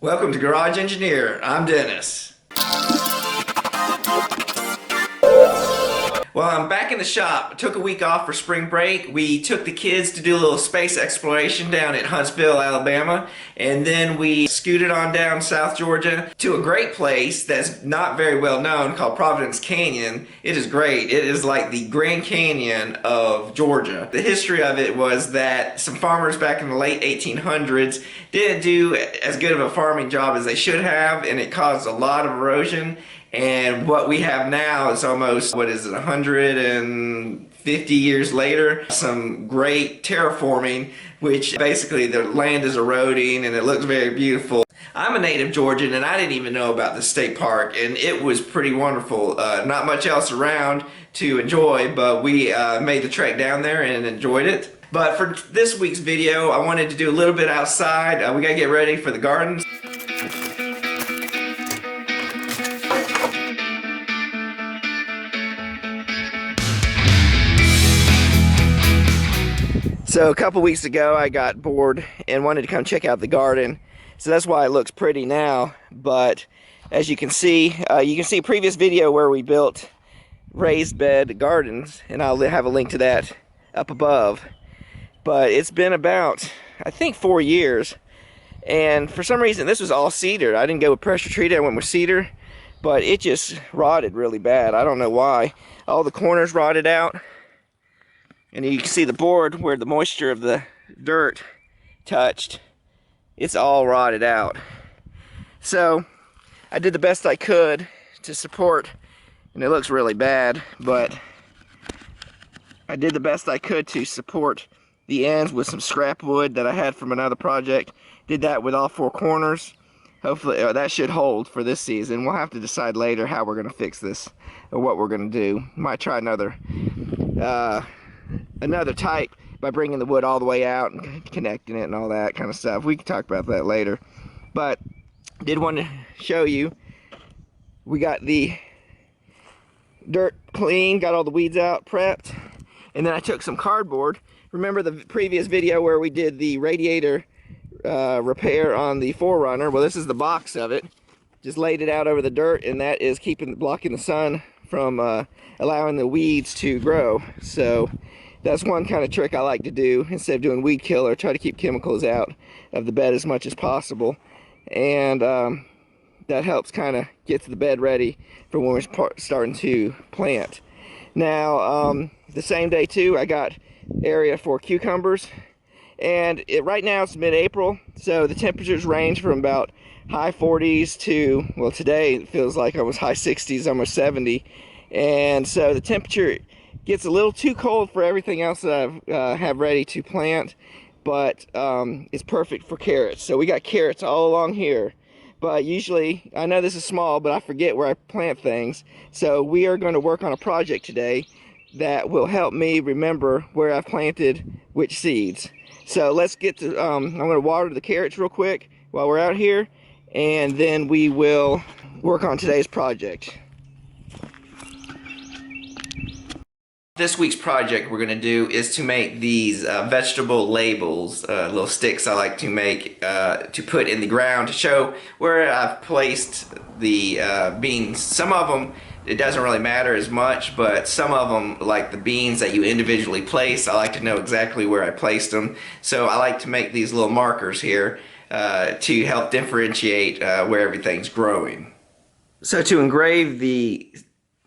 Welcome to Garage Engineer. I'm Dennis. Well, I'm back in the shop. I took a week off for spring break. We took the kids to do a little space exploration down at Huntsville, Alabama, and then we scooted on down South Georgia to a great place that's not very well known called Providence Canyon. It is great. It is like the Grand Canyon of Georgia. The history of it was that some farmers back in the late 1800s didn't do as good of a farming job as they should have, and it caused a lot of erosion. And what we have now is almost, 150 years later, some great terraforming, which basically the land is eroding and it looks very beautiful. I'm a native Georgian and I didn't even know about the state park, and it was pretty wonderful. Not much else around to enjoy, but we made the trek down there and enjoyed it. But for this week's video, I wanted to do a little bit outside. We gotta get ready for the gardens. So a couple weeks ago I got bored and wanted to come check out the garden. So that's why it looks pretty now. But as you can see a previous video where we built raised bed gardens, and I'll have a link to that up above. But it's been about, I think, 4 years. And for some reason this was all cedar. I didn't go with pressure treated, I went with cedar. But it just rotted really bad. I don't know why. All the corners rotted out. And you can see the board where the moisture of the dirt touched. It's all rotted out. So I did the best I could to support, and it looks really bad, but I did the best I could to support the ends with some scrap wood that I had from another project. Did that with all four corners. Hopefully that should hold for this season. We'll have to decide later how we're going to fix this or what we're going to do. Might try another type by bringing the wood all the way out and connecting it and all that kind of stuff. We can talk about that later. But did want to show you, we got the dirt clean, got all the weeds out, prepped, and then I took some cardboard. Remember the previous video where we did the radiator repair on the 4Runner? Well, this is the box of it. Just laid it out over the dirt, and that is blocking the sun from allowing the weeds to grow. So that's one kind of trick I like to do. Instead of doing weed killer, try to keep chemicals out of the bed as much as possible. And that helps kind of get the bed ready for when we're starting to plant. Now, the same day too, I got area for cucumbers. And right now it's mid-April, so the temperatures range from about high 40s to, well, today it feels like almost high 60s, almost 70. And so the temperature gets a little too cold for everything else that I have ready to plant, but it's perfect for carrots. So we got carrots all along here. But usually, I know this is small, but I forget where I plant things. So we are going to work on a project today that will help me remember where I've planted which seeds. So let's get to, I'm going to water the carrots real quick while we're out here, and then we will work on today's project. This week's project we're going to do is to make these vegetable labels, little sticks I like to make to put in the ground to show where I've placed the beans. Some of them, it doesn't really matter as much, but some of them, like the beans that you individually place, I like to know exactly where I placed them. So I like to make these little markers here to help differentiate where everything's growing. So to engrave the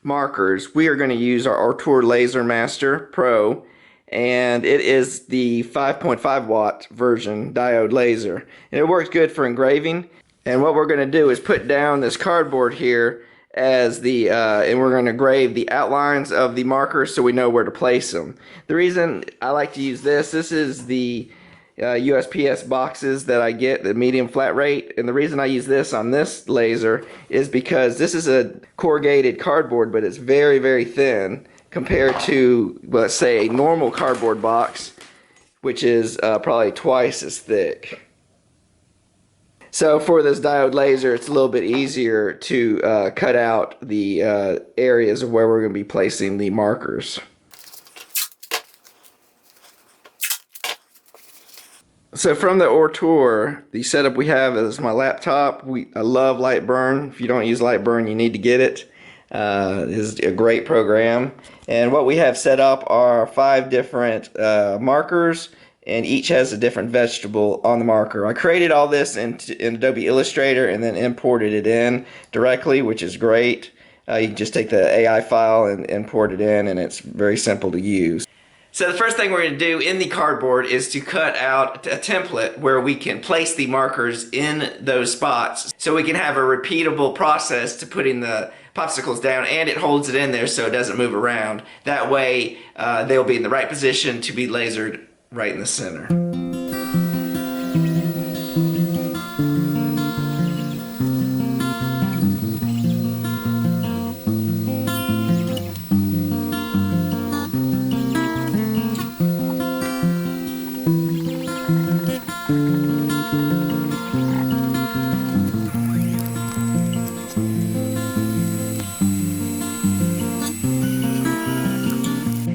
markers, we are going to use our Artur Laser Master Pro, and it is the 5.5 watt version diode laser, and it works good for engraving. And what we're going to do is put down this cardboard here as the and we're going to engrave the outlines of the markers so we know where to place them. The reason I like to use this is the USPS boxes that I get, the medium flat rate, and the reason I use this on this laser is because this is a corrugated cardboard, but it's very, very thin compared to, let's say, a normal cardboard box, which is probably twice as thick. So for this diode laser, it's a little bit easier to cut out the areas of where we're going to be placing the markers. So from the Ortour, the setup we have is my laptop. I love Lightburn. If you don't use Lightburn, you need to get it. It's a great program. And what we have set up are 5 different markers, and each has a different vegetable on the marker. I created all this in Adobe Illustrator and then imported it in directly, which is great. You can just take the AI file and import it in, and it's very simple to use. So the first thing we're going to do in the cardboard is to cut out a template where we can place the markers in those spots so we can have a repeatable process to putting the popsicles down, and it holds it in there so it doesn't move around. That way they'll be in the right position to be lasered right in the center.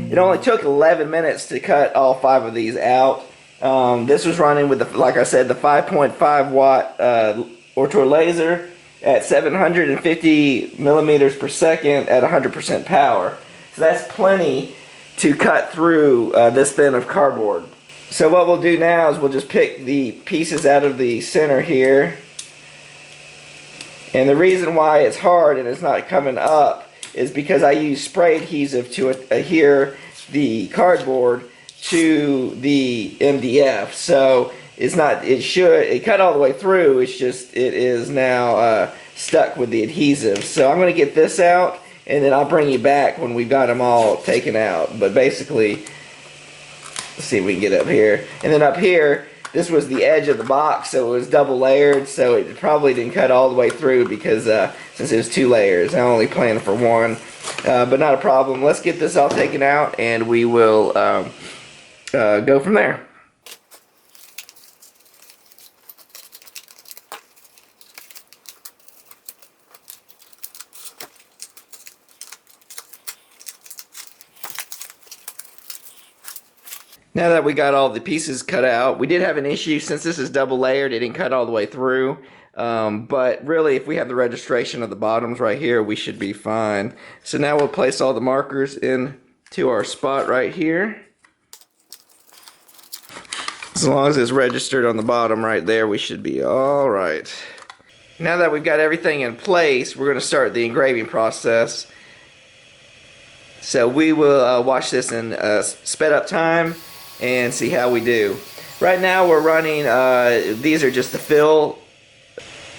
It only took 11 minutes to cut all 5 of these out. This was running with, like I said, the 5.5 watt Ortour laser at 750 millimeters per second at 100% power. So that's plenty to cut through this thin of cardboard. So what we'll do now is we'll just pick the pieces out of the center here. And the reason why it's hard and it's not coming up is because I use spray adhesive to adhere the cardboard to the MDF. So it's not, it cut all the way through, it's just, it is now stuck with the adhesive. So I'm going to get this out, and then I'll bring you back when we've got them all taken out. But basically, let's see if we can get up here. And then up here, this was the edge of the box, so it was double layered, so it probably didn't cut all the way through because since it was 2 layers, I only planned for 1. But not a problem. Let's get this all taken out, and we will go from there. Now that we got all the pieces cut out, we did have an issue since this is double layered, it didn't cut all the way through. But really, if we have the registration of the bottoms right here, we should be fine. So now we'll place all the markers into our spot right here. As long as it's registered on the bottom right there, we should be all right. Now that we've got everything in place, we're going to start the engraving process. So we will watch this in sped up time and see how we do. Right now we're running, these are just the fill,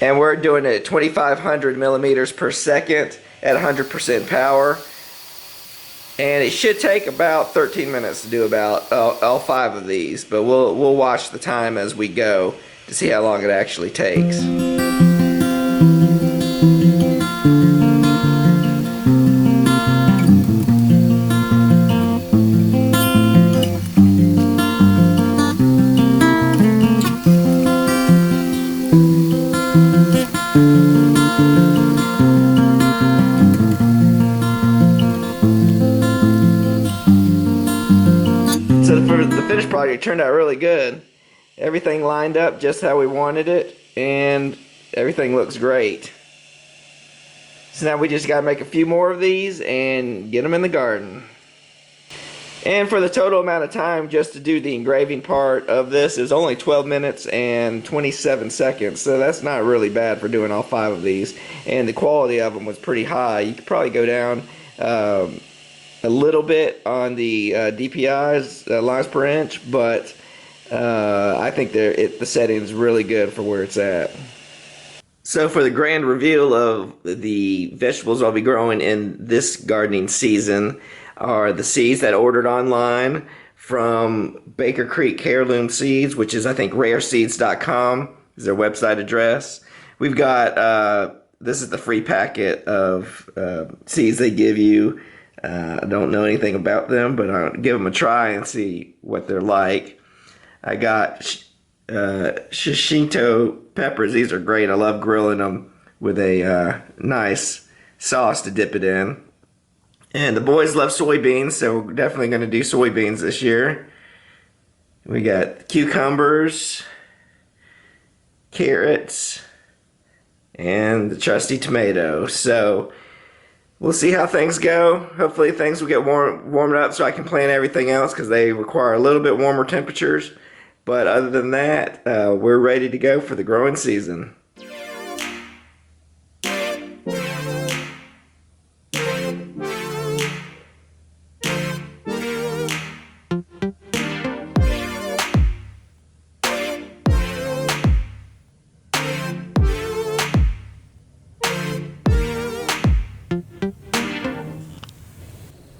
and we're doing it at 2,500 millimeters per second at 100% power. And it should take about 13 minutes to do about all 5 of these, but we'll watch the time as we go to see how long it actually takes. So for the finished project, it turned out really good. Everything lined up just how we wanted it, and everything looks great. So now we just got to make a few more of these and get them in the garden. And for the total amount of time just to do the engraving part of this is only 12 minutes and 27 seconds. So that's not really bad for doing all 5 of these. And the quality of them was pretty high. You could probably go down a little bit on the DPI's lines per inch, but I think the setting's really good for where it's at. So for the grand reveal of the vegetables I'll be growing in this gardening season are the seeds that I ordered online from Baker Creek Heirloom Seeds, which is I think rareseeds.com is their website address. We've got, this is the free packet of seeds they give you. I don't know anything about them, but I'll give them a try and see what they're like. I got shishito peppers. These are great. I love grilling them with a nice sauce to dip it in. And the boys love soybeans, so we're definitely going to do soybeans this year. We got cucumbers, carrots, and the trusty tomato. So we'll see how things go. Hopefully things will get warmed up so I can plant everything else, because they require a little bit warmer temperatures. But other than that, we're ready to go for the growing season.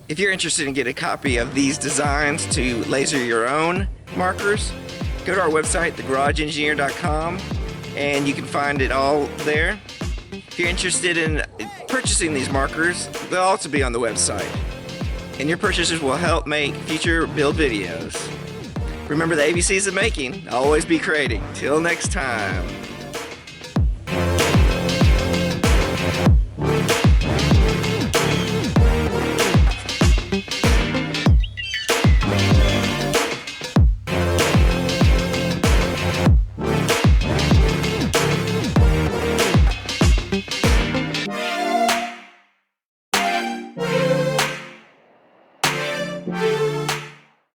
If you're interested in getting a copy of these designs to laser your own markers, go to our website, theGarageEngineer.com, and you can find it all there. If you're interested in purchasing these markers, they'll also be on the website. And your purchases will help make future build videos. Remember the ABCs of making. Always be creating. Till next time.